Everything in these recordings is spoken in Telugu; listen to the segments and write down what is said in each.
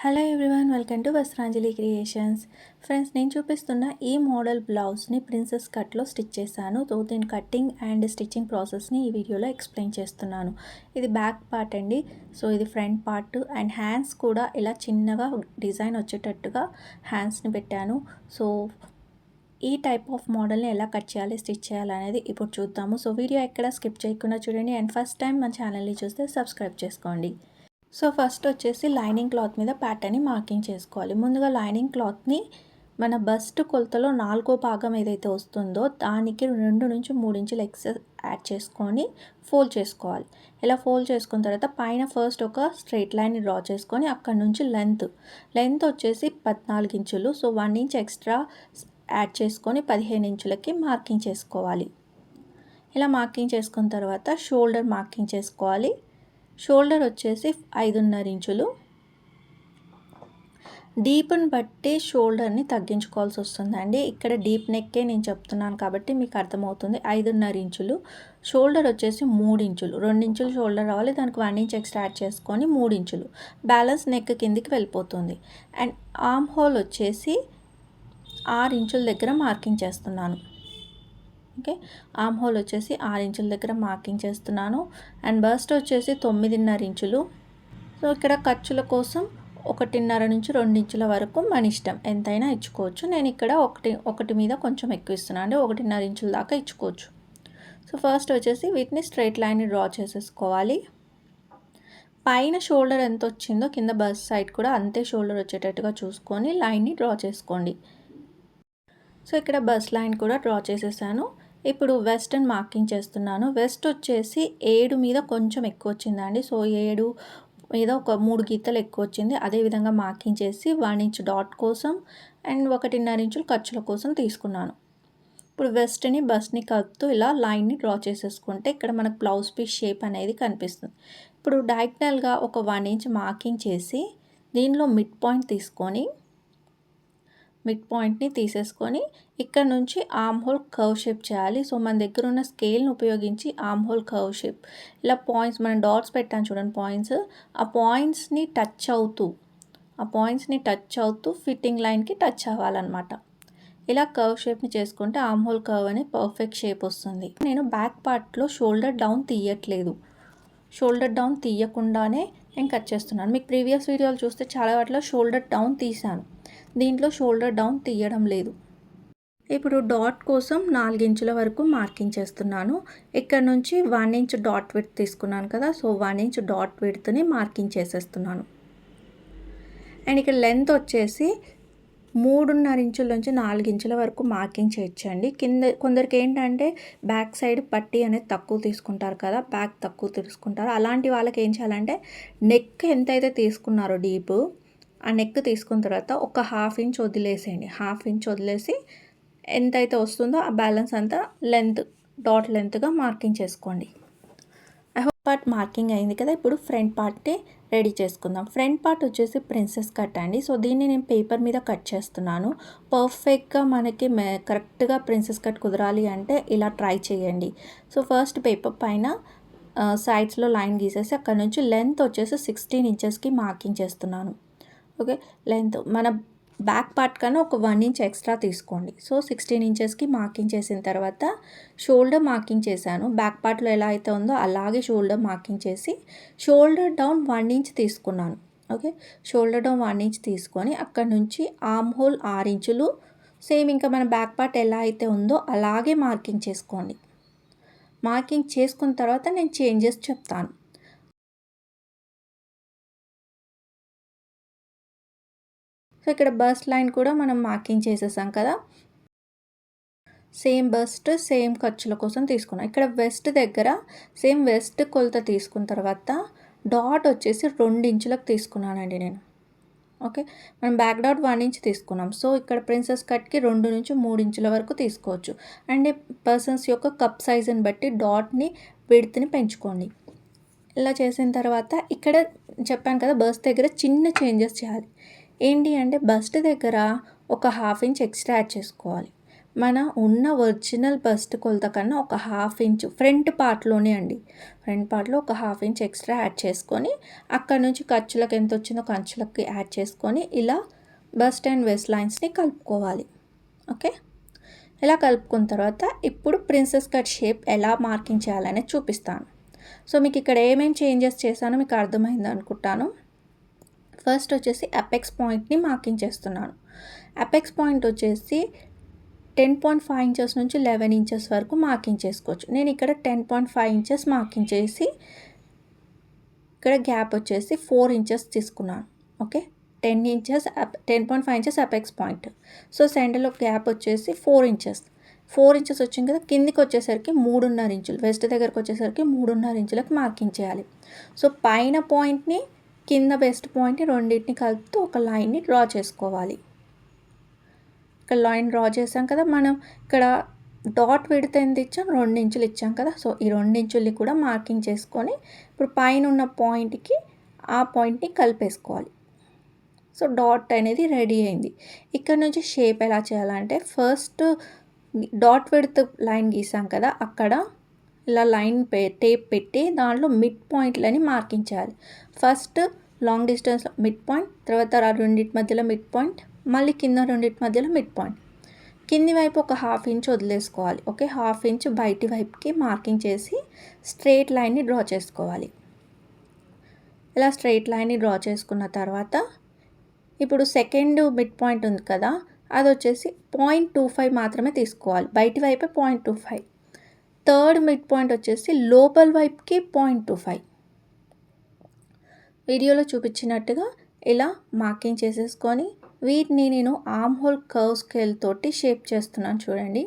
Hello everyone, welcome to Vastranjali creations. Friends, నేను చూపిస్తున్న ఈ మోడల్ బ్లౌజ్ని ప్రిన్సెస్ కట్లో స్టిచ్ చేశాను. సో దీని కటింగ్ అండ్ స్టిచ్చింగ్ ప్రాసెస్ని ఈ వీడియోలో ఎక్స్ప్లెయిన్ చేస్తున్నాను. ఇది బ్యాక్ పార్ట్ అండి. సో ఇది ఫ్రంట్ పార్ట్ అండ్ హ్యాండ్స్ కూడా ఇలా చిన్నగా డిజైన్ వచ్చేటట్టుగా హ్యాండ్స్ని పెట్టాను. సో ఈ టైప్ ఆఫ్ మోడల్ని ఎలా కట్ చేయాలి, స్టిచ్ చేయాలి అనేది ఇప్పుడు చూద్దాము. సో వీడియో ఎక్కడ స్కిప్ చేయకుండా చూడండి అండ్ ఫస్ట్ టైం మన ఛానల్ని చూస్తే సబ్స్క్రైబ్ చేసుకోండి. సో ఫస్ట్ వచ్చేసి లైనింగ్ క్లాత్ మీద ప్యాటర్న్ని మార్కింగ్ చేసుకోవాలి. ముందుగా లైనింగ్ క్లాత్ని మన బస్ట్ కొలతలో 4వ భాగం ఏదైతే వస్తుందో దానికి 2 నుంచి 3 ఇంచులు ఎక్సెస్ యాడ్ చేసుకొని ఫోల్డ్ చేసుకోవాలి. ఇలా ఫోల్డ్ చేసుకున్న తర్వాత పైన ఫస్ట్ ఒక స్ట్రైట్ లైన్ డ్రా చేసుకొని అక్కడ నుంచి లెంత్ వచ్చేసి 14 ఇంచులు. సో 1 ఇంచ్ ఎక్స్ట్రా యాడ్ చేసుకొని 15 ఇంచులకి మార్కింగ్ చేసుకోవాలి. ఇలా మార్కింగ్ చేసుకున్న తర్వాత షోల్డర్ మార్కింగ్ చేసుకోవాలి. షోల్డర్ వచ్చేసి 5.5 ఇంచులు. డీప్ని బట్టి షోల్డర్ని తగ్గించుకోవాల్సి వస్తుందండి. ఇక్కడ డీప్ నెక్కే నేను చెప్తున్నాను కాబట్టి మీకు అర్థమవుతుంది. 5.5 ఇంచులు. షోల్డర్ వచ్చేసి 3 ఇంచులు. 2 ఇంచులు షోల్డర్ రావాలి, దానికి 1 ఇంచ్ ఎక్స్ట్రా యాడ్ చేసుకొని 3 ఇంచులు. బ్యాలెన్స్ నెక్ కిందికి వెళ్ళిపోతుంది. అండ్ ఆర్మ్ హోల్ వచ్చేసి 6 ఇంచుల దగ్గర మార్కింగ్ చేస్తున్నాను. ఓకే, ఆర్మ్ హోల్ వచ్చేసి 6 ఇంచుల దగ్గర మార్కింగ్ చేస్తున్నాను. అండ్ బస్ట్ వచ్చేసి 9.5 ఇంచులు. సో ఇక్కడ ఖర్చుల కోసం 1.5 నుంచి 2 ఇంచుల వరకు మన ఇష్టం, ఎంతైనా ఇచ్చుకోవచ్చు. నేను ఇక్కడ ఒకటి మీద కొంచెం ఎక్కువ ఇస్తున్నాను, అంటే 1.5 ఇంచుల దాకా ఇచ్చుకోవచ్చు. సో ఫస్ట్ వచ్చేసి వీటిని స్ట్రైట్ లైన్ని డ్రా చేసేసుకోవాలి. పైన షోల్డర్ ఎంత వచ్చిందో కింద బస్ట్ సైడ్ కూడా అంతే షోల్డర్ వచ్చేటట్టుగా చూసుకొని లైన్ని డ్రా చేసుకోండి. సో ఇక్కడ బస్ట్ లైన్ కూడా డ్రా చేసేసాను. ఇప్పుడు వెస్ట్ని మార్కింగ్ చేస్తున్నాను. వెస్ట్ వచ్చేసి 7 మీద కొంచెం ఎక్కువ వచ్చిందండి. సో 7 మీద ఒక 3 గీతలు ఎక్కువ వచ్చింది. అదేవిధంగా మార్కింగ్ చేసి 1 ఇంచ్ డాట్ కోసం అండ్ 1.5 ఇంచులు ఖర్చుల కోసం తీసుకున్నాను. ఇప్పుడు వెస్ట్ని బస్ట్ని కలుపుతూ ఇలా లైన్ని డ్రా చేసేసుకుంటే ఇక్కడ మనకు బ్లౌజ్ పీస్ షేప్ అనేది కనిపిస్తుంది. ఇప్పుడు డయాగ్నల్గా ఒక 1 ఇంచ్ మార్కింగ్ చేసి దీనిలో మిడ్ పాయింట్ని తీసేసుకొని ఇక్కడ నుంచి ఆర్మ్ హోల్ కర్వ్ షేప్ చేయాలి. సో మన దగ్గర ఉన్న స్కేల్ని ఉపయోగించి ఆర్మ్ హోల్ కర్వ్ షేప్ ఇలా పాయింట్స్, మనం డాట్స్ పెట్టాను చూడండి పాయింట్స్, ఆ పాయింట్స్ని టచ్ అవుతూ ఫిట్టింగ్ లైన్కి టచ్ అవ్వాలన్నమాట. ఇలా కర్వ్ షేప్ని చేసుకుంటే ఆర్మ్ హోల్ కర్వ్ అని పర్ఫెక్ట్ షేప్ వస్తుంది. నేను బ్యాక్ పార్ట్లో షోల్డర్ డౌన్ తీయట్లేదు, షోల్డర్ డౌన్ తీయకుండానే నేను కట్ చేస్తున్నాను. మీకు ప్రీవియస్ వీడియోలు చూస్తే చాలా వాటిలో షోల్డర్ డౌన్ తీసాను, దీంట్లో షోల్డర్ డౌన్ తీయడం లేదు. ఇప్పుడు డాట్ కోసం 4 ఇంచుల వరకు మార్కింగ్ చేస్తున్నాను. ఇక్కడ నుంచి 1 ఇంచ్ డాట్ విడ్త్ తీసుకున్నాను కదా, సో 1 ఇంచ్ డాట్ విడ్త్ని మార్కింగ్ చేసేస్తున్నాను. అండ్ ఇక్కడ లెంత్ వచ్చేసి 3.5 ఇంచుల నుంచి 4 ఇంచుల వరకు మార్కింగ్ చేయొచ్చండి. కొందరికి ఏంటంటే బ్యాక్ సైడ్ పట్టీ అనేది తక్కువ తీసుకుంటారు కదా, బ్యాక్ తక్కువ తీసుకుంటారు. అలాంటి వాళ్ళకి ఏం చేయాలంటే నెక్ ఎంతైతే తీసుకున్నారో డీప్, ఆ నెక్ తీసుకున్న తర్వాత ఒక 1/2 ఇంచ్ వదిలేసేయండి. 1/2 ఇంచ్ వదిలేసి ఎంతైతే వస్తుందో ఆ బ్యాలెన్స్ అంతా డాట్ లెంత్గా మార్కింగ్ చేసుకోండి. పార్ట్ మార్కింగ్ అయింది కదా, ఇప్పుడు ఫ్రంట్ పార్ట్ని రెడీ చేసుకుందాం. ఫ్రంట్ పార్ట్ వచ్చేసి ప్రిన్సెస్ కట్ అండి. సో దీన్ని నేను పేపర్ మీద కట్ చేస్తున్నాను. పర్ఫెక్ట్గా మనకి కరెక్ట్గా ప్రిన్సెస్ కట్ కుదరాలి అంటే ఇలా ట్రై చేయండి. సో ఫస్ట్ పేపర్ పైన సైడ్స్లో లైన్ గీసేసి అక్కడ నుంచి లెంత్ వచ్చేసి 16 ఇంచెస్కి మార్కింగ్ చేస్తున్నాను. ఓకే, లెంత్ మన బ్యాక్ పార్ట్ కన్నా ఒక 1 ఇంచ్ ఎక్స్ట్రా తీసుకోండి. సో 16 ఇంచెస్కి మార్కింగ్ చేసిన తర్వాత షోల్డర్ మార్కింగ్ చేశాను. బ్యాక్ పార్ట్లో ఎలా అయితే ఉందో అలాగే షోల్డర్ మార్కింగ్ చేసి షోల్డర్ డౌన్ 1 ఇంచ్ తీసుకున్నాను. ఓకే, షోల్డర్ డౌన్ 1 ఇంచ్ తీసుకొని అక్కడ నుంచి ఆర్మ్ హోల్ 6 ఇంచులు సేమ్ ఇంకా మన బ్యాక్ పార్ట్ ఎలా అయితే ఉందో అలాగే మార్కింగ్ చేసుకోండి. మార్కింగ్ చేసుకున్న తర్వాత నేను చేంజెస్ చెప్తాను. సో ఇక్కడ బస్ట్ లైన్ కూడా మనం మార్కింగ్ చేసేసాం కదా, సేమ్ బస్ట్ సేమ్ ఖర్చుల కోసం తీసుకున్నాం. ఇక్కడ వెస్ట్ దగ్గర సేమ్ వెస్ట్ కొలత తీసుకున్న తర్వాత డాట్ వచ్చేసి 2 ఇంచులకు తీసుకున్నానండి నేను. ఓకే, మనం బ్యాక్ డాట్ 1 ఇంచ్ తీసుకున్నాం. సో ఇక్కడ ప్రిన్సెస్ కట్కి 2 నుంచి 3 ఇంచుల వరకు తీసుకోవచ్చు. అండ్ పర్సన్స్ యొక్క కప్ సైజుని బట్టి డాట్ని విడ్త్ని పెంచుకోండి. ఇలా చేసిన తర్వాత ఇక్కడ చెప్పాను కదా, బస్ట్ దగ్గర చిన్న చేంజెస్ చేయాలి. ఏంటి అంటే బస్ట్ దగ్గర ఒక 1/2 ఇంచ్ ఎక్స్ట్రా యాడ్ చేసుకోవాలి. మన ఉన్న ఒరిజినల్ బస్ట్ కొలత కన్నా ఒక హాఫ్ ఇంచ్ ఫ్రంట్ పార్ట్లోనే అండి, ఫ్రంట్ పార్ట్లో ఒక హాఫ్ ఇంచ్ ఎక్స్ట్రా యాడ్ చేసుకొని అక్కడ నుంచి ఖర్చులకు ఎంత వచ్చిందో ఖర్చులకి యాడ్ చేసుకొని ఇలా బస్ట్ అండ్ వెస్ట్ లైన్స్ని కలుపుకోవాలి. ఓకే, ఇలా కలుపుకున్న తర్వాత ఇప్పుడు ప్రిన్సెస్ కట్ షేప్ ఎలా మార్కింగ్ చేయాలనేది చూపిస్తాను. సో మీకు ఇక్కడ ఏమేమి చేంజెస్ చేశానో మీకు అర్థమైంది అనుకుంటాను. ఫస్ట్ వచ్చేసి అపెక్స్ పాయింట్ని మార్కింగ్ చేస్తున్నాను. అపెక్స్ పాయింట్ వచ్చేసి 10.5 ఇంచెస్ నుంచి 11 ఇంచెస్ వరకు మార్కింగ్ చేసుకోవచ్చు. నేను ఇక్కడ 10.5 ఇంచెస్ మార్కింగ్ చేసి ఇక్కడ గ్యాప్ వచ్చేసి 4 ఇంచెస్ తీసుకున్నాను. Okay, 10.5 inches apex point. So సెంటర్లో గ్యాప్ వచ్చేసి 4 ఇంచెస్. 4 ఇంచెస్ వచ్చింది కదా, కిందికి వచ్చేసరికి 3.5 ఇంచులు, వెస్ట్ దగ్గరకు వచ్చేసరికి 3.5 ఇంచులకు మార్కింగ్ చేయాలి. సో పైన పాయింట్ని కింద వెస్ట్ పాయింట్ని రెండింటిని కలుపుతూ ఒక లైన్ని డ్రా చేసుకోవాలి. ఇక్కడ లైన్ డ్రా చేసాం కదా, మనం ఇక్కడ డాట్ విడత ఎంత ఇచ్చాం, 2 ఇంచులు ఇచ్చాం కదా. సో ఈ 2 ఇంచుల్ని కూడా మార్కింగ్ చేసుకొని ఇప్పుడు పైన ఉన్న పాయింట్కి ఆ పాయింట్ని కలిపేసుకోవాలి. సో డాట్ అనేది రెడీ అయింది. ఇక్కడ నుంచి షేప్ ఎలా చేయాలంటే ఫస్ట్ డాట్ విడత లైన్ గీసాం కదా, అక్కడ ఇలా లైన్ టేప్ పెట్టి దాంట్లో మిడ్ పాయింట్లని మార్కింగ్ చేయాలి. ఫస్ట్ లాంగ్ డిస్టెన్స్లో మిడ్ పాయింట్, తర్వాత రెండింటి మధ్యలో మిడ్ పాయింట్, మళ్ళీ కింద రెండింటి మధ్యలో మిడ్ పాయింట్. కింది వైపు ఒక హాఫ్ ఇంచ్ వదిలేసుకోవాలి. ఓకే, హాఫ్ ఇంచ్ బయటి వైపుకి మార్కింగ్ చేసి స్ట్రెయిట్ లైన్ని డ్రా చేసుకోవాలి. ఇలా స్ట్రెయిట్ లైన్ని డ్రా చేసుకున్న తర్వాత ఇప్పుడు సెకండ్ మిడ్ పాయింట్ ఉంది కదా, అది వచ్చేసి 0.25 మాత్రమే తీసుకోవాలి, బయటి వైపే 0.25. థర్డ్ మిడ్ పాయింట్ వచ్చేసి లోపల వైపుకి 0.25. వీడియోలో చూపించినట్టుగా ఇలా మార్కింగ్ చేసేసుకొని వీటిని నేను ఆర్మ్ హోల్ కర్వ్ స్కేల్ తోటి షేప్ చేస్తున్నాను. చూడండి,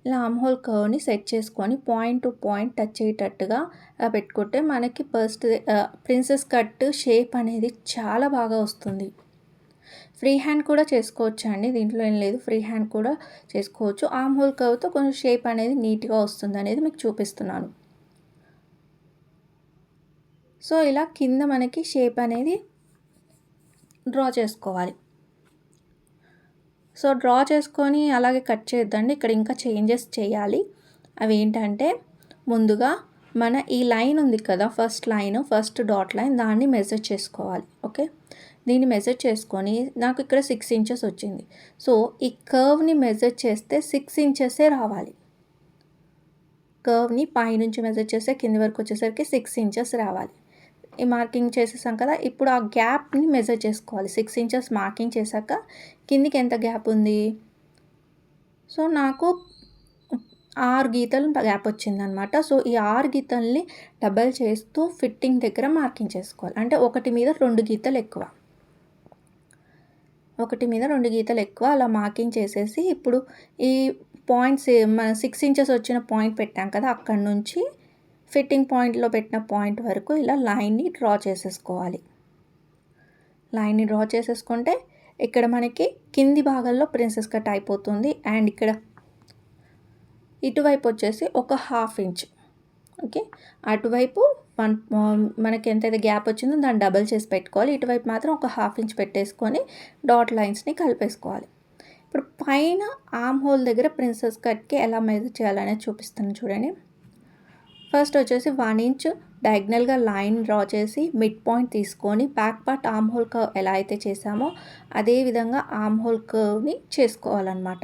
ఇలా ఆర్మ్ హోల్ కర్వ్ని సెట్ చేసుకొని పాయింట్ టు పాయింట్ టచ్ అయ్యేటట్టుగా పెట్టుకుంటే మనకి ప్రిన్సెస్ కట్ షేప్ అనేది చాలా బాగా వస్తుంది. ఫ్రీ హ్యాండ్ కూడా చేసుకోవచ్చు అండి, దీంట్లో ఏం లేదు, ఫ్రీ హ్యాండ్ కూడా చేసుకోవచ్చు. ఆర్మ్ హోల్ కర్వ్తో కొంచెం షేప్ అనేది నీట్గా వస్తుంది అనేది మీకు చూపిస్తున్నాను. సో ఇలా కింద మనకి షేప్ అనేది డ్రా చేసుకోవాలి. సో డ్రా చేసుకొని అలాగే కట్ చేద్దండి. ఇక్కడ ఇంకా చేంజెస్ చేయాలి. అవి ఏంటంటే ముందుగా మన ఈ లైన్ ఉంది కదా, ఫస్ట్ డాట్ లైన్, దాన్ని మెజర్ చేసుకోవాలి. ఓకే, దీన్ని మెజర్ చేసుకొని నాకు ఇక్కడ 6 ఇంచెస్ వచ్చింది. సో ఈ కర్వ్ని మెజర్ చేస్తే 6 ఇంచెసే రావాలి. కర్వ్ని పైనుంచి మెజర్ చేస్తే కింది వరకు వచ్చేసరికి 6 ఇంచెస్ రావాలి. ఈ మార్కింగ్ చేసేసాం కదా, ఇప్పుడు ఆ గ్యాప్ని మెజర్ చేసుకోవాలి. 6 ఇంచెస్ మార్కింగ్ చేశాక కిందికి ఎంత గ్యాప్ ఉంది, సో నాకు 6 గీతలు గ్యాప్ వచ్చిందనమాట. సో ఈ 6 గీతల్ని డబల్ చేస్తూ ఫిట్టింగ్ దగ్గర మార్కింగ్ చేసుకోవాలి. అంటే ఒకటి మీద 2 గీతలు ఎక్కువ, అలా మార్కింగ్ చేసేసి ఇప్పుడు ఈ పాయింట్స్ మన 6 ఇంచెస్ వచ్చిన పాయింట్ పెట్టాం కదా, అక్కడ నుంచి ఫిట్టింగ్ పాయింట్లో పెట్టిన పాయింట్ వరకు ఇలా లైన్ని డ్రా చేసేసుకోవాలి. లైన్ని డ్రా చేసేసుకుంటే ఇక్కడ మనకి కింది భాగంలో ప్రిన్సెస్ కట్ అయిపోతుంది. అండ్ ఇక్కడ ఇటువైపు వచ్చేసి ఒక హాఫ్ ఇంచ్. ఓకే, అటువైపు మనకి ఎంతైతే గ్యాప్ వచ్చిందో దాన్ని డబల్ చేసి పెట్టుకోవాలి. ఇటువైపు మాత్రం ఒక హాఫ్ ఇంచ్ పెట్టేసుకొని డాట్ లైన్స్ని కలిపేసుకోవాలి. ఇప్పుడు పైన ఆర్మ్ హోల్ దగ్గర ప్రిన్సెస్ కట్కి ఎలా మెజర్ చేయాలనేది చూపిస్తాను చూడండి. ఫస్ట్ వచ్చేసి 1 ఇంచ్ డయాగ్నల్గా లైన్ డ్రా చేసి మిడ్ పాయింట్ తీసుకొని back part arm hole curve ఎలా అయితే చేసామో అదే విధంగా ఆర్మ్ హోల్ కర్వ్ని చేసుకోవాలన్నమాట.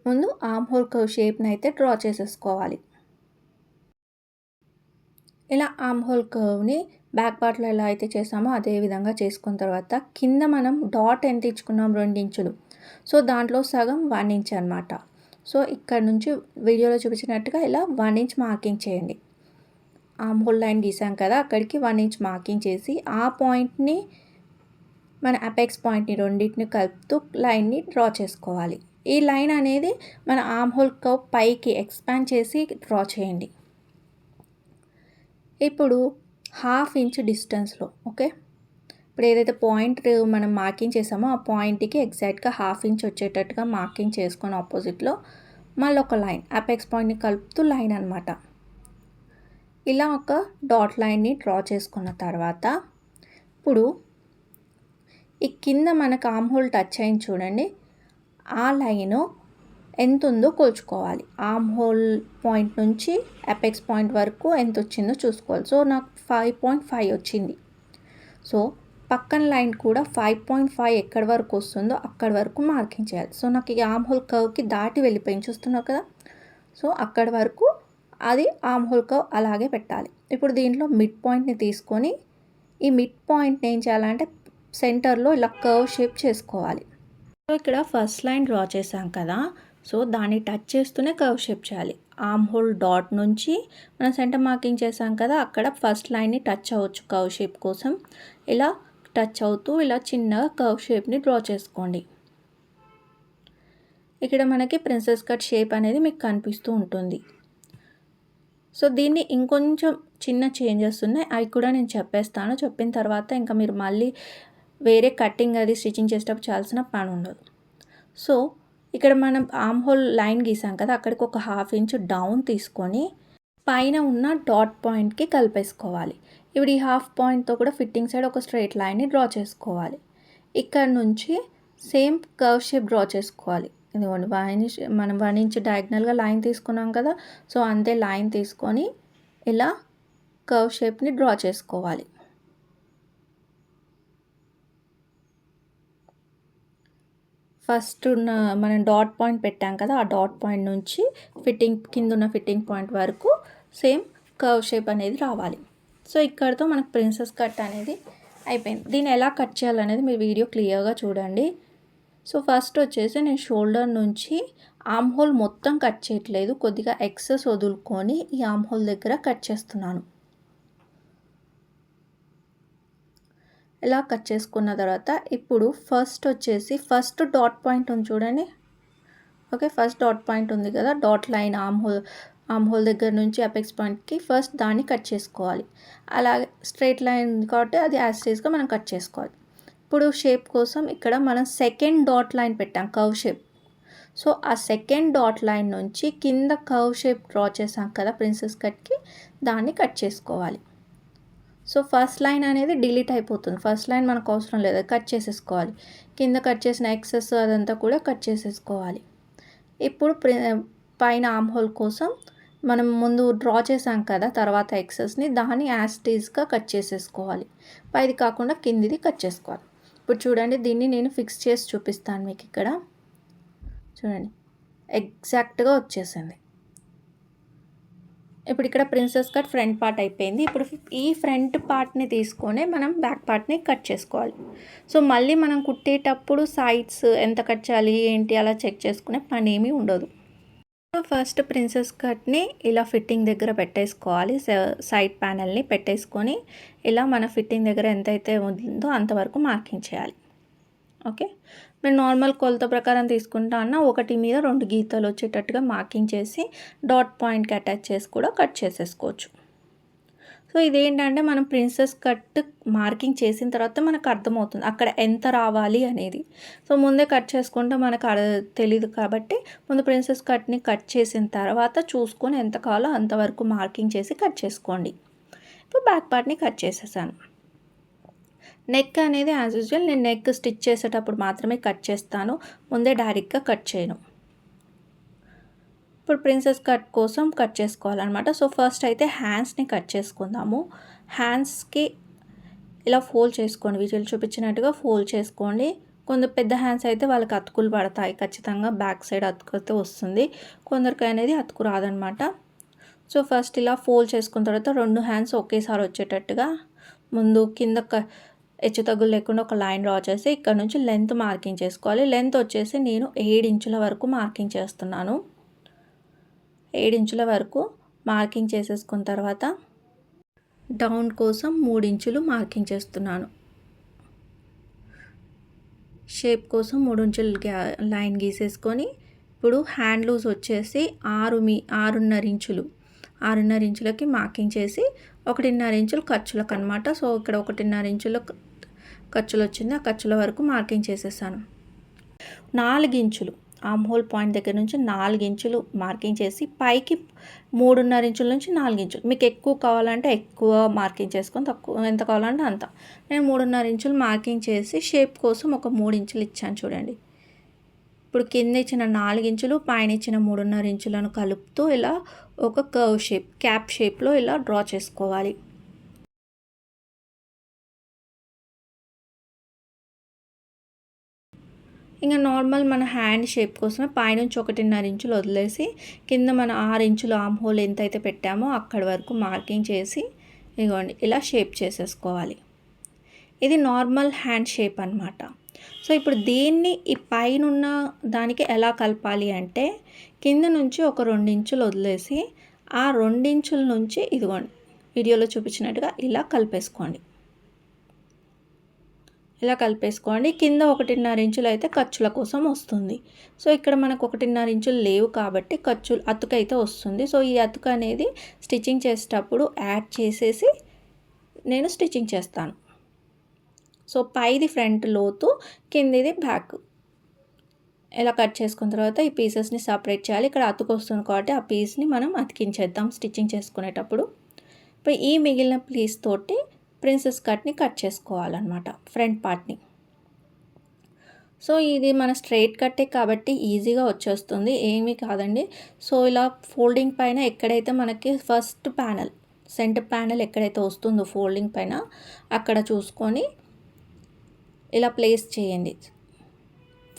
ముందు ఆర్మ్ హోల్ కర్వ్ షేప్ని అయితే డ్రా చేసేసుకోవాలి. ఇలా ఆర్మ్ హోల్ కర్వ్ని బ్యాక్ పార్ట్లో ఎలా అయితే చేసామో అదే విధంగా చేసుకున్న తర్వాత కింద మనం డాట్ ఎంత ఇచ్చుకున్నాం, 2 ఇంచులు. సో దాంట్లో సగం 1 ఇంచ్ అనమాట. సో ఇక్కడ నుంచి వీడియోలో చూపించినట్టుగా ఇలా 1 ఇంచ్ మార్కింగ్ చేయండి. ఆర్మ్ హోల్ లైన్ గీసాం కదా, అక్కడికి 1 ఇంచ్ మార్కింగ్ చేసి ఆ పాయింట్ని మన అపెక్స్ పాయింట్ని రెండింటిని కలుపుతూ లైన్ని డ్రా చేసుకోవాలి. ఈ లైన్ అనేది మన ఆర్మ్ హోల్ కర్వ్ పైకి ఎక్స్పాండ్ చేసి డ్రా చేయండి. ఇప్పుడు హాఫ్ ఇంచ్ డిస్టెన్స్లో, ఓకే, ఇప్పుడు ఏదైతే పాయింట్ మనం మార్కింగ్ చేసామో ఆ పాయింట్కి ఎగ్జాక్ట్గా హాఫ్ ఇంచ్ వచ్చేటట్టుగా మార్కింగ్ చేసుకొని ఆపోజిట్లో మళ్ళీ ఒక లైన్ అపెక్స్ పాయింట్ని కలుపుతూ లైన్ అనమాట. ఇలా ఒక డాట్ లైన్ని డ్రా చేసుకున్న తర్వాత ఇప్పుడు ఈ కింద మనకు ఆర్మ్ హోల్ టచ్ అయింది చూడండి, ఆ లైను ఎంత ఉందో కొలుచుకోవాలి. ఆర్మ్ హోల్ పాయింట్ నుంచి అపెక్స్ పాయింట్ వరకు ఎంత వచ్చిందో చూసుకోవాలి. సో నాకు 5.5 వచ్చింది. సో పక్కన లైన్ కూడా 5.5 ఎక్కడి వరకు వస్తుందో అక్కడి వరకు మార్కింగ్ చేయాలి. సో నాకు ఈ ఆర్మ్ హోల్ కర్వ్కి దాటి వెళ్ళిపోయింది చూస్తున్నారు కదా. సో అక్కడి వరకు అది ఆర్మ్ హోల్ కర్వ్ అలాగే పెట్టాలి. ఇప్పుడు దీంట్లో మిడ్ పాయింట్ని తీసుకొని ఈ మిడ్ పాయింట్ని ఏం చేయాలంటే సెంటర్లో ఇలా కర్వ్ షేప్ చేసుకోవాలి. సో ఇక్కడ ఫస్ట్ లైన్ డ్రా చేసాం కదా, సో దాన్ని టచ్ చేస్తూనే కర్వ్ షేప్ చేయాలి. ఆర్మ్ హోల్ డాట్ నుంచి మనం సెంటర్ మార్కింగ్ చేసాం కదా, అక్కడ ఫస్ట్ లైన్ని టచ్ అవ్వచ్చు కర్వ్ షేప్ కోసం. ఇలా టచ్ అవుతూ ఇలా చిన్నగా కర్వ్ షేప్ని డ్రా చేసుకోండి. ఇక్కడ మనకి ప్రిన్సెస్ కట్ షేప్ అనేది మీకు కనిపిస్తూ ఉంటుంది. సో దీన్ని ఇంకొంచెం చిన్న చేంజెస్ ఉన్నాయి, అవి కూడా నేను చెప్పేస్తాను. చెప్పిన తర్వాత ఇంకా మీరు మళ్ళీ వేరే కటింగ్ అది స్టిచ్చింగ్ చేసేటప్పుడు చేయాల్సిన పని ఉండదు. సో ఇక్కడ మనం ఆర్మ్ హోల్ లైన్ గీసాం కదా, అక్కడికి ఒక 1/2 ఇంచ్ డౌన్ తీసుకొని పైన ఉన్న డాట్ పాయింట్కి కలిపేసుకోవాలి. ఇప్పుడు ఈ 1/2 పాయింట్తో కూడా ఫిట్టింగ్ సైడ్ ఒక స్ట్రైట్ లైన్ని డ్రా చేసుకోవాలి. ఇక్కడ నుంచి సేమ్ కర్వ్ షేప్ డ్రా చేసుకోవాలి. ఇదిగోండి మనం 1 ఇంచ్ డయాగ్నల్గా లైన్ తీసుకున్నాం కదా, సో అంతే లైన్ తీసుకొని ఇలా కర్వ్ షేప్ని డ్రా చేసుకోవాలి. ఫస్ట్ మనం డాట్ పాయింట్ పెట్టాం కదా, ఆ డాట్ పాయింట్ నుంచి కింద ఉన్న ఫిట్టింగ్ పాయింట్ వరకు సేమ్ కర్వ్ షేప్ అనేది రావాలి. సో ఇక్కడితో మనకు ప్రిన్సెస్ కట్ అనేది అయిపోయింది. దీన్ని ఎలా కట్ చేయాలనేది మీరు వీడియో క్లియర్గా చూడండి. సో ఫస్ట్ వచ్చేసి నేను షోల్డర్ నుంచి ఆర్మ్ హోల్ మొత్తం కట్ చేయట్లేదు, కొద్దిగా ఎక్సెస్ వదులుకొని ఈ ఆర్మ్ హోల్ దగ్గర కట్ చేస్తున్నాను. ఇలా కట్ చేసుకున్న తర్వాత ఇప్పుడు ఫస్ట్ డాట్ పాయింట్ ఉంది చూడండి. ఓకే, ఫస్ట్ డాట్ పాయింట్ ఉంది కదా, డాట్ లైన్ ఆర్మ్ హోల్ దగ్గర నుంచి అపెక్స్ పాయింట్కి ఫస్ట్ దాన్ని కట్ చేసుకోవాలి. అలాగే స్ట్రైట్ లైన్ కాబట్టి అది యాస్టీస్గా మనం కట్ చేసుకోవాలి. ఇప్పుడు షేప్ కోసం ఇక్కడ మనం సెకండ్ డాట్ లైన్ పెట్టాం కర్వ్ షేప్. సో ఆ సెకండ్ డాట్ లైన్ నుంచి కింద కర్వ్ షేప్ డ్రా చేసాం కదా ప్రిన్సెస్ కట్కి, దాన్ని కట్ చేసుకోవాలి. సో ఫస్ట్ లైన్ అనేది డిలీట్ అయిపోతుంది, ఫస్ట్ లైన్ మనకు అవసరం లేదు, కట్ చేసేసుకోవాలి. కింద కట్ చేసిన ఎక్సెస్ అదంతా కూడా కట్ చేసేసుకోవాలి. ఇప్పుడు పైన ఆర్మ్ హోల్ కోసం మనం ముందు డ్రా చేసాం కదా తర్వాత ఎక్సెస్ని, దాన్ని యాస్టీస్గా కట్ చేసేసుకోవాలి. పైది కాకుండా కిందిది కట్ చేసుకోవాలి. ఇప్పుడు చూడండి, దీన్ని నేను ఫిక్స్ చేసి చూపిస్తాను మీకు. ఇక్కడ చూడండి ఎగ్జాక్ట్గా వచ్చేసింది. ఇప్పుడు ఇక్కడ ప్రిన్సెస్ కట్ ఫ్రంట్ పార్ట్ అయిపోయింది. ఇప్పుడు ఈ ఫ్రంట్ పార్ట్ని తీసుకొని మనం బ్యాక్ పార్ట్ని కట్ చేసుకోవాలి. సో మళ్ళీ మనం కుట్టేటప్పుడు సైడ్స్ ఎంత కట్ చేయాలి ఏంటి అలా చెక్ చేసుకునే పని ఏమీ ఉండదు. ఫస్ట్ ప్రిన్సెస్ కట్ని ఇలా ఫిట్టింగ్ దగ్గర పెట్టేసుకోవాలి. సైడ్ ప్యానల్ని పెట్టేసుకొని ఇలా మన ఫిట్టింగ్ దగ్గర ఎంతైతే ఉందో అంతవరకు మార్కింగ్ చేయాలి. ఓకే, మీరు నార్మల్ కొలత ప్రకారం తీసుకుంటా అన్న 1 మీద 2 గీతలు వచ్చేటట్టుగా మార్కింగ్ చేసి డాట్ పాయింట్కి అటాచ్ చేసి కూడా కట్ చేసేసుకోవచ్చు. సో ఇదేంటంటే మనం ప్రిన్సెస్ కట్ మార్కింగ్ చేసిన తర్వాత మనకు అర్థమవుతుంది అక్కడ ఎంత రావాలి అనేది. సో ముందే కట్ చేసుకుంటే మనకు తెలీదు కాబట్టి ముందు ప్రిన్సెస్ కట్ని కట్ చేసిన తర్వాత చూసుకొని ఎంత కావాలో అంతవరకు మార్కింగ్ చేసి కట్ చేసుకోండి. ఇప్పుడు బ్యాక్ పార్ట్ని కట్ చేసేసాను. నెక్ అనేది యాజ్ యూజువల్ నేను నెక్ స్టిచ్ చేసేటప్పుడు మాత్రమే కట్ చేస్తాను, ముందే డైరెక్ట్గా కట్ చేయను. ఇప్పుడు ప్రిన్సెస్ కట్ కోసం కట్ చేసుకోవాలన్నమాట. సో ఫస్ట్ అయితే హ్యాండ్స్ని కట్ చేసుకుందాము. హ్యాండ్స్కి ఇలా ఫోల్డ్ చేసుకోండి, వీడియోలు చూపించినట్టుగా ఫోల్డ్ చేసుకోండి. కొందరు పెద్ద హ్యాండ్స్ అయితే వాళ్ళకి అతుకులు పడతాయి, ఖచ్చితంగా బ్యాక్ సైడ్ అతుకుతే వస్తుంది, కొందరికి అనేది అతుకు రాదనమాట. సో ఫస్ట్ ఇలా ఫోల్డ్ చేసుకున్న తర్వాత 2 హ్యాండ్స్ ఒకేసారి వచ్చేటట్టుగా ముందు కింద హెచ్చు తగ్గులు లేకుండా ఒక లైన్ డ్రా చేసి ఇక్కడ నుంచి లెంత్ మార్కింగ్ చేసుకోవాలి. లెంత్ వచ్చేసి నేను 7 ఇంచుల వరకు మార్కింగ్ చేస్తున్నాను. 7 ఇంచుల వరకు మార్కింగ్ చేసేసుకున్న తర్వాత డౌన్ కోసం 3 ఇంచులు మార్కింగ్ చేస్తున్నాను. షేప్ కోసం 3 ఇంచులు లైన్ గీసేసుకొని ఇప్పుడు హ్యాండ్ లూజ్ వచ్చేసి 6.5 ఇంచులు, 6.5 ఇంచులకి మార్కింగ్ చేసి 1.5 ఇంచులు ఖర్చులకు అనమాట. సో ఇక్కడ 1.5 ఇంచుల ఖర్చులు వచ్చింది, ఆ ఖర్చుల వరకు మార్కింగ్ చేసేసాను. 4 ఇంచులు ఆర్మ్ హోల్ పాయింట్ దగ్గర నుంచి 4 ఇంచులు మార్కింగ్ చేసి పైకి 3.5 ఇంచుల నుంచి 4 ఇంచులు, మీకు ఎక్కువ కావాలంటే ఎక్కువ మార్కింగ్ చేసుకొని, తక్కువ ఎంత కావాలంటే అంత. నేను 3.5 ఇంచులు మార్కింగ్ చేసి షేప్ కోసం ఒక 3 ఇంచులు ఇచ్చాను చూడండి. ఇప్పుడు కింద ఇచ్చిన 4 ఇంచులు, పైన ఇచ్చిన 3.5 ఇంచులను కలుపుతూ ఇలా ఒక కర్వ్ షేప్, క్యాప్ షేప్లో ఇలా డ్రా చేసుకోవాలి. ఇంకా నార్మల్ మన హ్యాండ్ షేప్ కోసమే పైనుంచి 1.5 ఇంచులు వదిలేసి కింద మన 6 ఇంచులు ఆర్మ్ హోల్ ఎంత అయితే పెట్టామో అక్కడి వరకు మార్కింగ్ చేసి ఇదిగోండి ఇలా షేప్ చేసేసుకోవాలి. ఇది నార్మల్ హ్యాండ్ షేప్ అనమాట. సో ఇప్పుడు దీన్ని ఈ పైన ఉన్న దానికి ఎలా కలపాలి అంటే కింద నుంచి ఒక 2 ఇంచులు వదిలేసి ఆ 2 ఇంచుల నుంచి ఇదిగోండి వీడియోలో చూపించినట్టుగా ఇలా కలిపేసుకోండి. ఇలా కలిపేసుకోండి. కింద 1.5 ఇంచులు అయితే ఖర్చుల కోసం వస్తుంది. సో ఇక్కడ మనకు 1.5 ఇంచులు లేవు కాబట్టి అతుకు అయితే వస్తుంది. సో ఈ అతుకు అనేది స్టిచ్చింగ్ చేసేటప్పుడు యాడ్ చేసేసి నేను స్టిచ్చింగ్ చేస్తాను. సో పైది ఫ్రంట్ లోతు, కిందిది బ్యాక్. ఇలా కట్ చేసుకున్న తర్వాత ఈ పీసెస్ని సపరేట్ చేయాలి. ఇక్కడ అతుకు వస్తుంది కాబట్టి ఆ పీస్ని మనం అతికించేద్దాం స్టిచ్చింగ్ చేసుకునేటప్పుడు. ఇప్పుడు ఈ మిగిలిన పీస్ తోటి ప్రిన్సెస్ కట్ని కట్ చేసుకోవాలన్నమాట, ఫ్రంట్ పార్ట్ని. సో ఇది మన స్ట్రైట్ కట్టే కాబట్టి ఈజీగా వచ్చేస్తుంది, ఏమీ కాదండి. సో ఇలా ఫోల్డింగ్ పైన ఎక్కడైతే మనకి ఫస్ట్ ప్యానల్, సెంటర్ ప్యానల్ ఎక్కడైతే వస్తుందో ఫోల్డింగ్ పైన అక్కడ చూసుకొని ఇలా ప్లేస్ చేయండి.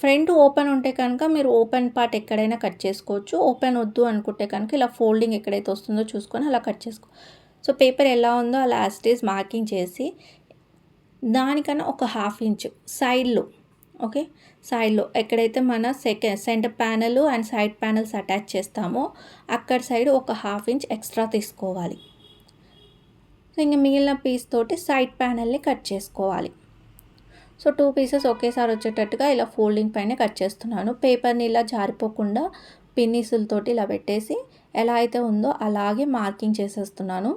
ఫ్రంట్ ఓపెన్ ఉంటే కనుక మీరు ఓపెన్ పార్ట్ ఎక్కడైనా కట్ చేసుకోవచ్చు. ఓపెన్ వద్దు అనుకుంటే కనుక ఇలా ఫోల్డింగ్ ఎక్కడైతే వస్తుందో చూసుకొని అలా కట్ చేసుకో. సో పేపర్ ఎలా ఉందో అలా యాజ్ ఇట్ ఈజ్ మార్కింగ్ చేసి దానికన్నా ఒక 1/2 ఇంచ్ సైడ్లో, ఓకే, సైడ్లో ఎక్కడైతే మన centre panel and side panels attach చేస్తామో అక్కడ సైడ్ ఒక 1/2 ఇంచ్ ఎక్స్ట్రా తీసుకోవాలి. సో ఇంకా మిగిలిన పీస్ తోటి సైడ్ ప్యానల్ని కట్ చేసుకోవాలి. సో 2 పీసెస్ ఒకేసారి వచ్చేటట్టుగా ఇలా ఫోల్డింగ్ పైన కట్ చేస్తున్నాను. పేపర్ని ఇలా జారిపోకుండా పిన్నీసులతోటి ఇలా పెట్టేసి ఎలా అయితే ఉందో అలాగే మార్కింగ్ చేసేస్తున్నాను.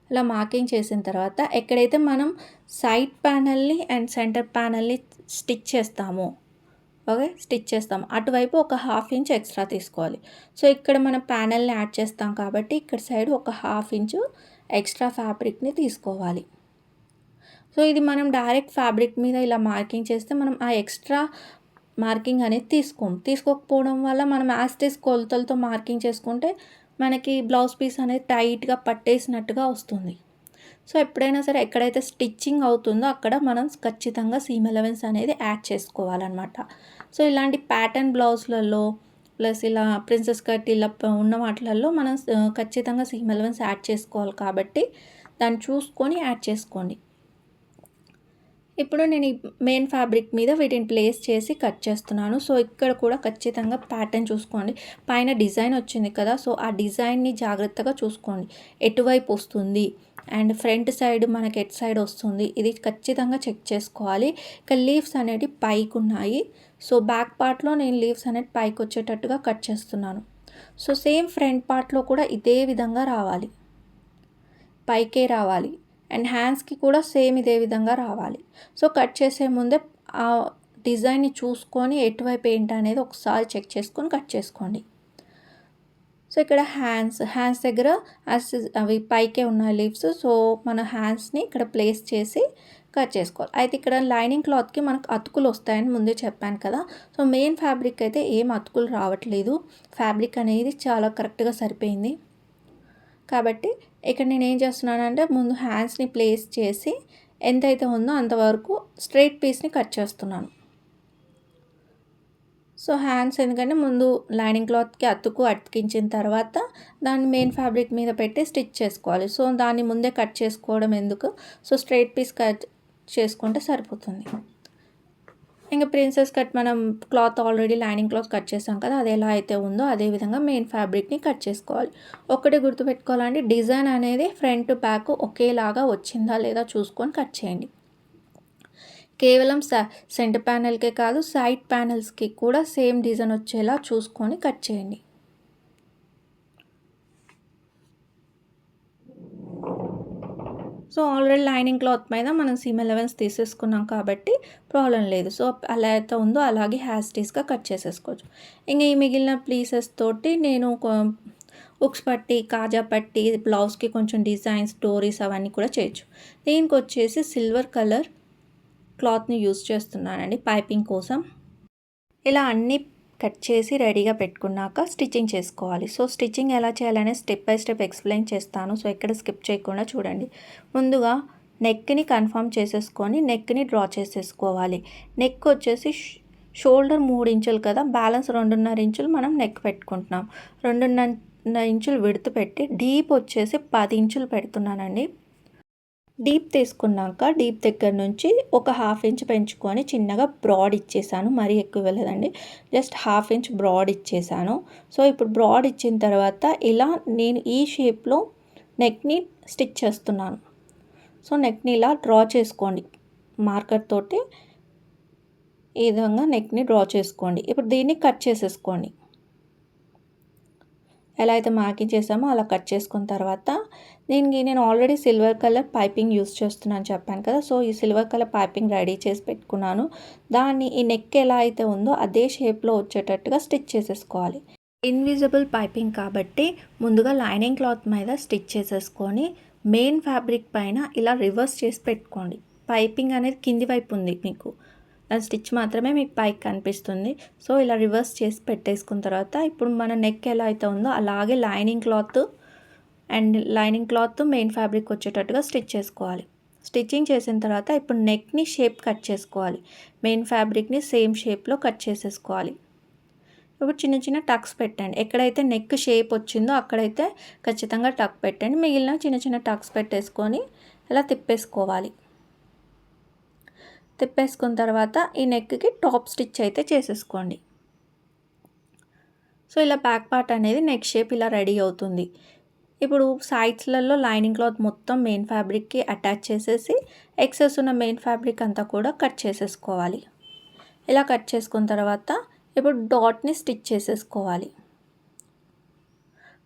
ఇలా మార్కింగ్ చేసిన తర్వాత ఎక్కడైతే మనం సైడ్ ప్యానల్ని అండ్ సెంటర్ ప్యానల్ని స్టిచ్ చేస్తామో, ఓకే, స్టిచ్ చేస్తాము అటువైపు ఒక 1/2 ఇంచ్ ఎక్స్ట్రా తీసుకోవాలి. సో ఇక్కడ మనం ప్యానల్ని యాడ్ చేస్తాం కాబట్టి ఇక్కడ సైడ్ ఒక 1/2 ఇంచు ఎక్స్ట్రా ఫ్యాబ్రిక్ని తీసుకోవాలి. సో ఇది మనం డైరెక్ట్ ఫ్యాబ్రిక్ మీద ఇలా మార్కింగ్ చేస్తే మనం ఆ ఎక్స్ట్రా మార్కింగ్ అనేది తీసుకోకపోవడం వల్ల మనం యాస్టిస్ కొలతలతో మార్కింగ్ చేసుకుంటే మనకి బ్లౌజ్ పీస్ అనేది టైట్గా పట్టేసినట్టుగా వస్తుంది. సో ఎప్పుడైనా సరే ఎక్కడైతే స్టిచ్చింగ్ అవుతుందో అక్కడ మనం ఖచ్చితంగా సీమ్ అలవెన్స్ అనేది యాడ్ చేసుకోవాలన్నమాట. సో ఇలాంటి ప్యాటర్న్ బ్లౌజ్లలో ప్లస్ ఇలా ప్రిన్సెస్ కట్ ఇలా ఉన్న వాటిలలో మనం ఖచ్చితంగా సీమ్ అలవెన్స్ యాడ్ చేసుకోవాలి కాబట్టి దాన్ని చూసుకొని యాడ్ చేసుకోండి. ఇప్పుడు నేను ఈ మెయిన్ ఫ్యాబ్రిక్ మీద వీటిని ప్లేస్ చేసి కట్ చేస్తున్నాను. సో ఇక్కడ కూడా ఖచ్చితంగా ప్యాటర్న్ చూసుకోండి. పైన డిజైన్ వచ్చింది కదా, సో ఆ డిజైన్ని జాగ్రత్తగా చూసుకోండి ఎటువైపు వస్తుంది అండ్ ఫ్రంట్ సైడ్ మనకి ఎటు సైడ్ వస్తుంది ఇది ఖచ్చితంగా చెక్ చేసుకోవాలి. ఇక లీవ్స్ అనేవి పైకి ఉన్నాయి. సో బ్యాక్ పార్ట్లో నేను లీవ్స్ అనేది పైకి వచ్చేటట్టుగా కట్ చేస్తున్నాను. సో సేమ్ ఫ్రంట్ పార్ట్లో కూడా ఇదే విధంగా రావాలి, పైకే రావాలి. అండ్ హ్యాండ్స్కి కూడా సేమ్ ఇదే విధంగా రావాలి. సో కట్ చేసే ముందే ఆ డిజైన్ని చూసుకొని ఎటువైపు ఏంటి అనేది ఒకసారి చెక్ చేసుకొని కట్ చేసుకోండి. సో ఇక్కడ హ్యాండ్స్ దగ్గర అవి పైకే ఉన్నాయి లీవ్స్. సో మన హ్యాండ్స్ని ఇక్కడ ప్లేస్ చేసి కట్ చేసుకోవాలి. అయితే ఇక్కడ లైనింగ్ క్లాత్కి మనకు అతుకులు వస్తాయని ముందే చెప్పాను కదా. సో మెయిన్ ఫ్యాబ్రిక్ అయితే ఏం అతుకులు రావట్లేదు, ఫ్యాబ్రిక్ అనేది చాలా కరెక్ట్గా సరిపోయింది. కాబట్టి ఇక్కడ నేను ఏం చేస్తున్నానంటే ముందు హ్యాండ్స్ని ప్లేస్ చేసి ఎంతైతే ఉందో అంతవరకు స్ట్రైట్ పీస్ని కట్ చేస్తున్నాను. సో హ్యాండ్స్ ఎందుకంటే ముందు లైనింగ్ క్లాత్కి అతికించిన తర్వాత దాన్ని మెయిన్ ఫ్యాబ్రిక్ మీద పెట్టి స్టిచ్ చేసుకోవాలి. సో దాన్ని ముందే కట్ చేసుకోవడం ఎందుకు, సో స్ట్రైట్ పీస్ కట్ చేసుకుంటే సరిపోతుంది. ఇంకా ప్రిన్సెస్ కట్ మనం cloth already lining cloth cut చేసాం కదా, అది ఎలా అయితే ఉందో అదే విధంగా మెయిన్ ఫ్యాబ్రిక్ని కట్ చేసుకోవాలి. ఒకటి గుర్తుపెట్టుకోవాలండి, డిజైన్ అనేది ఫ్రంట్ బ్యాక్ ఒకేలాగా వచ్చిందా లేదా చూసుకొని కట్ చేయండి. కేవలం సెంటర్ ప్యానెల్కే కాదు సైడ్ ప్యానెల్స్కి కూడా సేమ్ డిజైన్ వచ్చేలా చూసుకొని కట్ చేయండి. సో ఆల్రెడీ లైనింగ్ క్లాత్ మీద మనం సీమ్ అలవెన్స్ తీసేసుకున్నాం కాబట్టి ప్రాబ్లం లేదు. సో అలా అయితే ఉందో అలాగే హ్యాస్టీస్గా కట్ చేసేసుకోవచ్చు. ఇంకా ఈ మిగిలిన పీసెస్ తోటి నేను ఉక్స్ పట్టి, కాజా పట్టి, బ్లౌజ్కి కొంచెం డిజైన్స్, స్టోరీస్ అవన్నీ కూడా చేయొచ్చు. దీనికి వచ్చేసి సిల్వర్ కలర్ క్లాత్ని యూజ్ చేస్తున్నానండి పైపింగ్ కోసం. ఇలా అన్నీ కట్ చేసి రెడీగా పెట్టుకున్నాక స్టిచ్చింగ్ చేసుకోవాలి. సో స్టిచ్చింగ్ ఎలా చేయాలనే స్టెప్ బై స్టెప్ ఎక్స్ప్లెయిన్ చేస్తాను. సో ఎక్కడ స్కిప్ చేయకుండా చూడండి. ముందుగా నెక్ని కన్ఫర్మ్ చేసేసుకొని నెక్ని డ్రా చేసేసుకోవాలి. నెక్ వచ్చేసి షోల్డర్ 3 ఇంచులు కదా, బ్యాలెన్స్ 2.5 ఇంచులు మనం నెక్ పెట్టుకుంటున్నాం. 2.5 ఇంచులు విడుతు పెట్టి డీప్ వచ్చేసి 10 ఇంచులు పెడుతున్నానండి. డీప్ తీసుకున్నాక డీప్ దగ్గర నుంచి ఒక 1/2 ఇంచ్ పెంచుకొని చిన్నగా బ్రాడ్ ఇచ్చేసాను. మరీ ఎక్కువ వెళ్ళదండి, జస్ట్ 1/2 ఇంచ్ బ్రాడ్ ఇచ్చేసాను. సో ఇప్పుడు బ్రాడ్ ఇచ్చిన తర్వాత ఇలా నేను ఈ షేప్లో నెక్ని స్టిచ్ చేస్తున్నాను. సో నెక్ని ఇలా డ్రా చేసుకోండి మార్కర్ తోటి. ఈ విధంగా నెక్ని డ్రా చేసుకోండి. ఇప్పుడు దీన్ని కట్ చేసేసుకోండి. ఎలా అయితే మార్కింగ్ చేసామో అలా కట్ చేసుకున్న తర్వాత దీనికి నేను already silver colour piping use చేస్తున్నాను చెప్పాను కదా. సో ఈ సిల్వర్ కలర్ పైపింగ్ రెడీ చేసి పెట్టుకున్నాను. దాన్ని ఈ నెక్ ఎలా అయితే ఉందో అదే షేప్లో వచ్చేటట్టుగా స్టిచ్ చేసేసుకోవాలి. ఇన్విజిబుల్ పైపింగ్ కాబట్టి ముందుగా లైనింగ్ క్లాత్ మీద స్టిచ్ చేసేసుకొని మెయిన్ ఫ్యాబ్రిక్ పైన ఇలా రివర్స్ చేసి పెట్టుకోండి. పైపింగ్ అనేది కింది వైపు ఉంది మీకు, దాని స్టిచ్ మాత్రమే మీకు పైకి కనిపిస్తుంది. సో ఇలా రివర్స్ చేసి పెట్టేసుకున్న తర్వాత ఇప్పుడు మన నెక్ ఎలా అయితే ఉందో అలాగే లైనింగ్ క్లాత్ మెయిన్ ఫ్యాబ్రిక్ వచ్చేటట్టుగా స్టిచ్ చేసుకోవాలి. స్టిచ్చింగ్ చేసిన తర్వాత ఇప్పుడు నెక్ని షేప్ కట్ చేసుకోవాలి. మెయిన్ ఫ్యాబ్రిక్ని సేమ్ షేప్లో కట్ చేసేసుకోవాలి. ఇప్పుడు చిన్న చిన్న టక్స్ పెట్టండి. ఎక్కడైతే నెక్ షేప్ వచ్చిందో అక్కడైతే ఖచ్చితంగా టక్ పెట్టండి. మిగిలిన చిన్న చిన్న టక్స్ పెట్టేసుకొని ఇలా తిప్పేసుకోవాలి. తిప్పేసుకున్న తర్వాత ఈ నెక్కి టాప్ స్టిచ్ అయితే చేసేసుకోండి. సో ఇలా బ్యాక్ పార్ట్ అనేది నెక్ షేప్ ఇలా రెడీ అవుతుంది. ఇప్పుడు సైడ్స్లలో లైనింగ్ క్లాత్ మొత్తం మెయిన్ ఫ్యాబ్రిక్కి అటాచ్ చేసేసి ఎక్సెస్ ఉన్న మెయిన్ ఫ్యాబ్రిక్ అంతా కూడా కట్ చేసేసుకోవాలి. ఇలా కట్ చేసుకున్న తర్వాత ఇప్పుడు డాట్ని స్టిచ్ చేసేసుకోవాలి.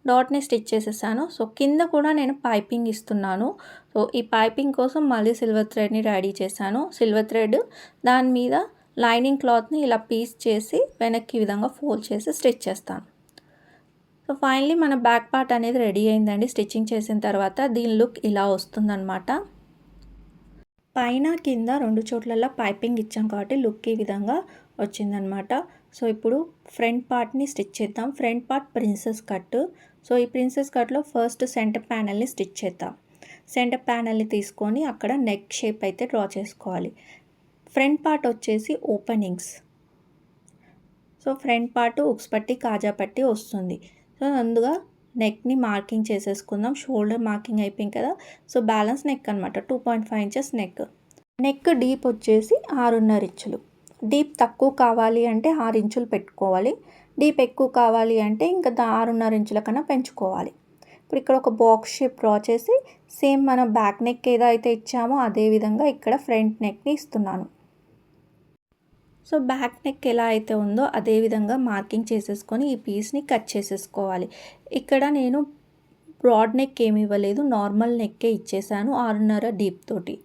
డాట్ని స్టిచ్ చేసేసాను. సో కింద కూడా నేను పైపింగ్ ఇస్తున్నాను. సో ఈ పైపింగ్ కోసం మళ్ళీ సిల్వర్ థ్రెడ్ని రెడీ చేశాను. సిల్వర్ థ్రెడ్ దాని మీద లైనింగ్ క్లాత్ని ఇలా పీస్ చేసి వెనక్కి ఈ విధంగా ఫోల్డ్ చేసి స్టిచ్ చేస్తాను. సో ఫైనలీ మన బ్యాక్ పార్ట్ అనేది రెడీ అయిందండి. స్టిచ్చింగ్ చేసిన తర్వాత దీని లుక్ ఇలా వస్తుందన్నమాట. పైన కింద 2 చోట్లలో పైపింగ్ ఇచ్చాం కాబట్టి లుక్ ఈ విధంగా వచ్చిందనమాట. సో ఇప్పుడు ఫ్రంట్ పార్ట్ని స్టిచ్ చేద్దాం. Front part princess cut. So ఈ ప్రిన్సెస్ కట్లో ఫస్ట్ సెంటర్ ప్యానల్ని స్టిచ్ చేద్దాం. సెంటర్ ప్యానల్ని తీసుకొని అక్కడ నెక్ షేప్ అయితే డ్రా చేసుకోవాలి. ఫ్రంట్ పార్ట్ వచ్చేసి ఓపెనింగ్స్. సో ఫ్రంట్ పార్ట్ ఉక్స్ పట్టి, కాజా పట్టి వస్తుంది. సో ముందుగా నెక్ని మార్కింగ్ చేసేసుకుందాం. షోల్డర్ మార్కింగ్ అయిపోయింది కదా. సో బ్యాలెన్స్ నెక్ అనమాట, 2.5 ఇంచెస్ నెక్. నెక్ డీప్ వచ్చేసి 6.5 ఇంచులు. డీప్ తక్కువ కావాలి అంటే 6 ఇంచులు పెట్టుకోవాలి. డీప్ ఎక్కువ కావాలి అంటే ఇంకా 6.5 ఇంచుల కన్నా పెంచుకోవాలి. ఇప్పుడు ఇక్కడ ఒక బాక్స్ షేప్ డ్రా చేసి సేమ్ మనం బ్యాక్ నెక్ ఏదైతే ఇచ్చామో అదే విధంగా ఇక్కడ ఫ్రంట్ నెక్ని ఇస్తున్నాను. సో బ్యాక్ నెక్ ఎలా అయితే ఉందో అదే విధంగా మార్కింగ్ చేసేసుకొని ఈ పీస్ని కట్ చేసేసుకోవాలి. ఇక్కడ నేను బ్రాడ్ నెక్ ఏమి ఇవ్వలేదు, నార్మల్ నెక్కే ఇచ్చేసాను 6.5 డీప్ తోటి.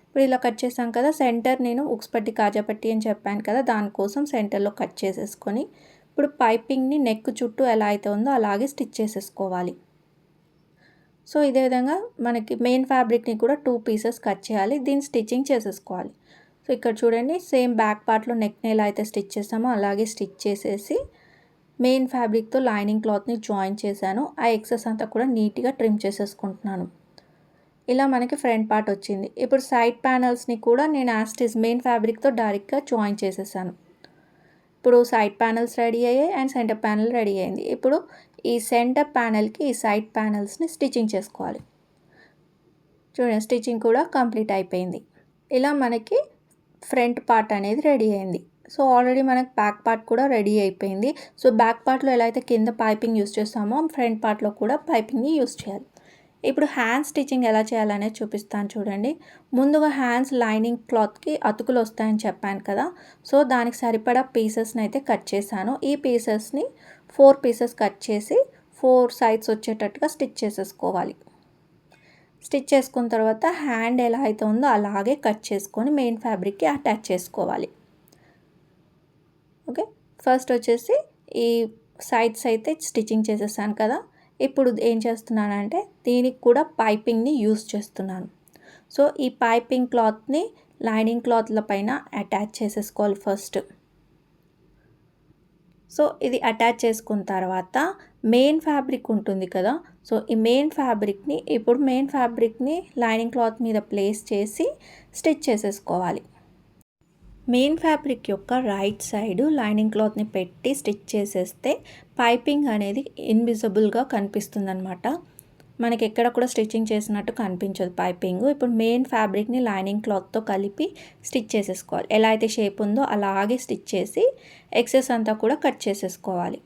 ఇప్పుడు ఇలా కట్ చేసాం కదా. సెంటర్ నేను ఉక్స్ పట్టి, కాజా పట్టి అని చెప్పాను కదా, దానికోసం సెంటర్లో కట్ చేసేసుకొని ఇప్పుడు పైపింగ్ని నెక్ చుట్టూ ఎలా అయితే ఉందో అలాగే స్టిచ్ చేసేసుకోవాలి. సో ఇదే విధంగా మనకి మెయిన్ ఫ్యాబ్రిక్ని కూడా 2 పీసెస్ కట్ చేయాలి. దీన్ని స్టిచ్చింగ్ చేసేసుకోవాలి. సో ఇక్కడ చూడండి, సేమ్ బ్యాక్ పార్ట్లో నెక్ని ఎలా అయితే స్టిచ్ చేసామో అలాగే స్టిచ్ చేసేసి మెయిన్ ఫ్యాబ్రిక్తో లైనింగ్ క్లాత్ని జాయిన్ చేశాను. ఆ ఎక్సెస్ అంతా కూడా నీట్గా ట్రిమ్ చేసేసుకుంటున్నాను. ఇలా మనకి ఫ్రంట్ పార్ట్ వచ్చింది. ఇప్పుడు సైడ్ ప్యానల్స్ని కూడా నేను యాస్టిస్ మెయిన్ ఫ్యాబ్రిక్తో డైరెక్ట్గా జాయిన్ చేసేసాను. ఇప్పుడు సైడ్ ప్యానల్స్ రెడీ అయ్యాయి అండ్ సెంటర్ ప్యానల్ రెడీ అయింది. ఇప్పుడు ఈ సెంటర్ ప్యానల్కి ఈ సైడ్ ప్యానల్స్ని స్టిచ్చింగ్ చేసుకోవాలి. చూడండి, స్టిచ్చింగ్ కూడా కంప్లీట్ అయిపోయింది. ఇలా మనకి ఫ్రంట్ పార్ట్ అనేది రెడీ అయింది. సో ఆల్రెడీ మనకి బ్యాక్ పార్ట్ కూడా రెడీ అయిపోయింది. సో బ్యాక్ పార్ట్లో ఎలా అయితే కింద పైపింగ్ యూస్ చేస్తామో ఫ్రంట్ పార్ట్లో కూడా పైపింగ్ని యూస్ చేయాలి. ఇప్పుడు హ్యాండ్స్ స్టిచ్చింగ్ ఎలా చేయాలనేది చూపిస్తాను చూడండి. ముందుగా హ్యాండ్స్ లైనింగ్ క్లాత్కి అతుకులు వస్తాయని చెప్పాను కదా. సో దానికి సరిపడా పీసెస్ని అయితే కట్ చేశాను. ఈ పీసెస్ని 4 పీసెస్ కట్ చేసి 4 సైడ్స్ వచ్చేటట్టుగా స్టిచ్ చేసేసుకోవాలి. స్టిచ్ చేసుకున్న తర్వాత హ్యాండ్ ఎలా అయితే ఉందో అలాగే కట్ చేసుకొని మెయిన్ ఫ్యాబ్రిక్కి అటాచ్ చేసుకోవాలి. ఓకే, ఫస్ట్ వచ్చేసి ఈ సైడ్స్ అయితే స్టిచ్చింగ్ చేసేసాను కదా. ఇప్పుడు ఏం చేస్తున్నానంటే దీనికి కూడా పైపింగ్ని యూస్ చేస్తున్నాను. సో ఈ పైపింగ్ క్లాత్ని లైనింగ్ క్లాత్ల పైన అటాచ్ చేసేసుకోవాలి ఫస్ట్. సో ఇది అటాచ్ చేసుకున్న తర్వాత మెయిన్ ఫ్యాబ్రిక్ ఉంటుంది కదా, సో ఈ మెయిన్ ఫ్యాబ్రిక్ని లైనింగ్ క్లాత్ మీద ప్లేస్ చేసి స్టిచ్ చేసేసుకోవాలి. మెయిన్ ఫ్యాబ్రిక్ యొక్క రైట్ సైడ్ లైనింగ్ క్లాత్ని పెట్టి స్టిచ్ చేసేస్తే పైపింగ్ అనేది ఇన్విజిబుల్గా కనిపిస్తుంది అనమాట. మనకి ఎక్కడ కూడా స్టిచ్చింగ్ చేసినట్టు కనిపించదు పైపింగ్. ఇప్పుడు మెయిన్ ఫ్యాబ్రిక్ని లైనింగ్ క్లాత్తో కలిపి స్టిచ్ చేసేసుకోవాలి. ఎలా అయితే షేప్ ఉందో అలాగే స్టిచ్ చేసి ఎక్సెస్ అంతా కూడా కట్ చేసేసుకోవాలి.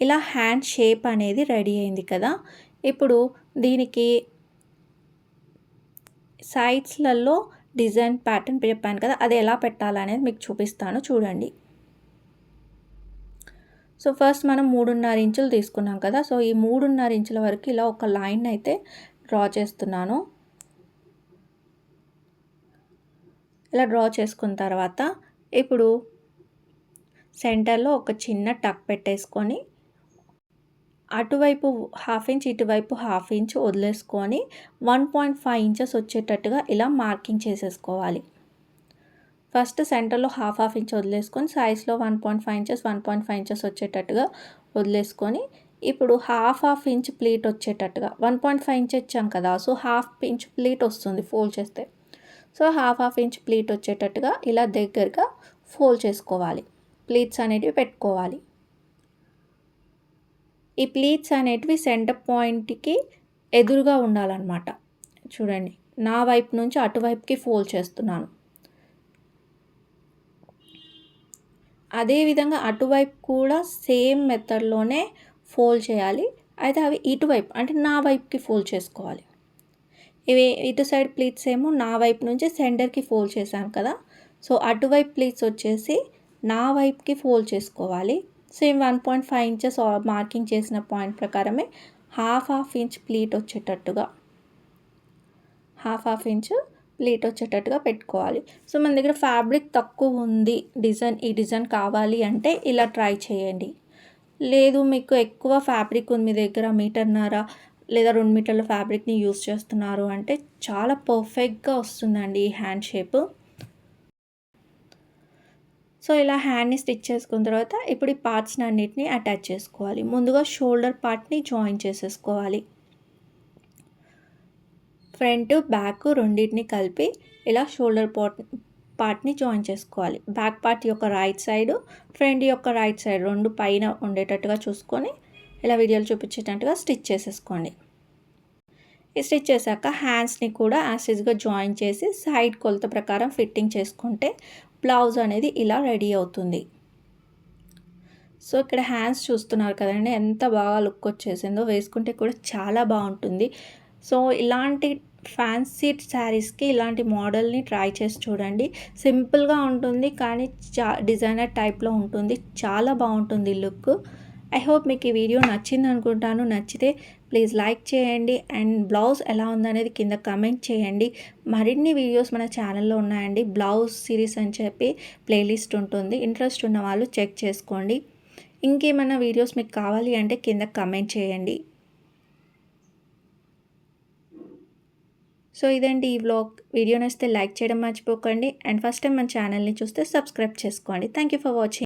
ఇలా హ్యాండ్ షేప్ అనేది రెడీ అయింది కదా. ఇప్పుడు దీనికి సైడ్స్లలో డిజైన్ ప్యాటర్న్ చెప్పాను కదా, అది ఎలా పెట్టాలనేది మీకు చూపిస్తాను చూడండి. సో ఫస్ట్ మనం 3.5 ఇంచులు తీసుకున్నాం కదా. సో ఈ 3.5 ఇంచుల వరకు ఇలా ఒక లైన్ అయితే డ్రా చేస్తున్నాను. ఇలా డ్రా చేసుకున్న తర్వాత ఇప్పుడు సెంటర్లో ఒక చిన్న టక్ పెట్టేసుకొని అటువైపు 1/2 ఇంచ్ ఇటువైపు 1/2 ఇంచ్ వదిలేసుకొని 1.5 ఇంచెస్ వచ్చేటట్టుగా ఇలా మార్కింగ్ చేసేసుకోవాలి. ఫస్ట్ సెంటర్లో 1/2 ఇంచ్ వదిలేసుకొని సైజ్లో 1.5 ఇంచెస్ వచ్చేటట్టుగా వదిలేసుకొని ఇప్పుడు 1/2 ఇంచ్ ప్లీట్ వచ్చేటట్టుగా 1.5 ఇంచ్ ఇచ్చాం కదా. సో 1/2 ఇంచ్ ప్లీట్ వస్తుంది ఫోల్డ్ చేస్తే. సో 1/2 ఇంచ్ ప్లీట్ వచ్చేటట్టుగా ఇలా దగ్గరగా ఫోల్డ్ చేసుకోవాలి. ప్లీట్స్ అనేటివి పెట్టుకోవాలి. ఈ ప్లీట్స్ అనేటివి సెంటర్ పాయింట్కి ఎదురుగా ఉండాలన్నమాట. చూడండి, నా వైపు నుంచి అటువైపుకి ఫోల్డ్ చేస్తున్నాను. అదేవిధంగా అటువైపు కూడా సేమ్ మెథడ్లోనే ఫోల్డ్ చేయాలి. అయితే అవి ఇటువైపు అంటే నా వైపుకి ఫోల్డ్ చేసుకోవాలి. ఇవి ఇటు సైడ్ ప్లీట్స్ ఏమో నా వైపు నుంచి సెంటర్కి ఫోల్డ్ చేశాను కదా. సో అటువైపు ప్లీట్స్ వచ్చేసి నా వైపుకి ఫోల్డ్ చేసుకోవాలి. సేమ్ 1.5 ఇంచెస్ మార్కింగ్ చేసిన పాయింట్ ప్రకారమే 1/2 ఇంచ్ ప్లీట్ వచ్చేటట్టుగా 1/2 ఇంచ్ ప్లీట్ వచ్చేటట్టుగా పెట్టుకోవాలి. సో మన దగ్గర ఫ్యాబ్రిక్ తక్కువ ఉంది, ఈ డిజైన్ కావాలి అంటే ఇలా ట్రై చేయండి. లేదు మీకు ఎక్కువ ఫ్యాబ్రిక్ ఉంది, మీ దగ్గర 1.5 మీటర్ లేదా 2 మీటర్ల ఫ్యాబ్రిక్ని యూస్ చేస్తున్నారు అంటే చాలా పర్ఫెక్ట్గా వస్తుందండి ఈ హ్యాండ్ షేప్. సో ఇలా హ్యాండ్ని స్టిచ్ చేసుకున్న తర్వాత ఇప్పుడు ఈ పార్ట్స్ని అన్నిటిని అటాచ్ చేసుకోవాలి. ముందుగా షోల్డర్ పార్ట్ని జాయిన్ చేసేసుకోవాలి. ఫ్రంట్ బ్యాక్ రెండింటిని కలిపి ఇలా షోల్డర్ పార్ట్ని జాయిన్ చేసుకోవాలి. బ్యాక్ పార్ట్ యొక్క రైట్ సైడ్, ఫ్రంట్ యొక్క రైట్ సైడ్ రెండు పైన ఉండేటట్టుగా చూసుకొని ఇలా వీడియోలు చూపించేటట్టుగా స్టిచ్ చేసేసుకోండి. ఈ స్టిచ్ చేశాక హ్యాండ్స్ని కూడా యాసిడ్గా జాయిన్ చేసి సైడ్ కొలత ప్రకారం ఫిట్టింగ్ చేసుకుంటే బ్లౌజ్ అనేది ఇలా రెడీ అవుతుంది. సో ఇక్కడ హ్యాండ్స్ చూస్తున్నారు కదండి, ఎంత బాగా లుక్ వచ్చేసిందో. వేసుకుంటే కూడా చాలా బాగుంటుంది. సో ఇలాంటి ఫ్యాన్సీ శారీస్కి ఇలాంటి మోడల్ని ట్రై చేసి చూడండి. సింపుల్గా ఉంటుంది కానీ డిజైనర్ టైప్లో ఉంటుంది. చాలా బాగుంటుంది లుక్. ఐ హోప్ మీకు ఈ వీడియో నచ్చింది అనుకుంటాను. నచ్చితే ప్లీజ్ లైక్ చేయండి అండ్ బ్లౌజ్ ఎలా ఉందనేది కింద కమెంట్ చేయండి. మరిన్ని వీడియోస్ మన ఛానల్లో ఉన్నాయండి. బ్లౌజ్ సిరీస్ అని చెప్పి ప్లేలిస్ట్ ఉంటుంది. ఇంట్రెస్ట్ ఉన్న వాళ్ళు చెక్ చేసుకోండి. ఇంకేమైనా వీడియోస్ మీకు కావాలి అంటే కింద కమెంట్ చేయండి. సో ఇదండి ఈ వ్లాగ్. వీడియో నచ్చితే లైక్ చేయడం మర్చిపోకండి అండ్ ఫస్ట్ టైం మన ఛానల్ని చూస్తే సబ్స్క్రైబ్ చేసుకోండి. Thank you for watching.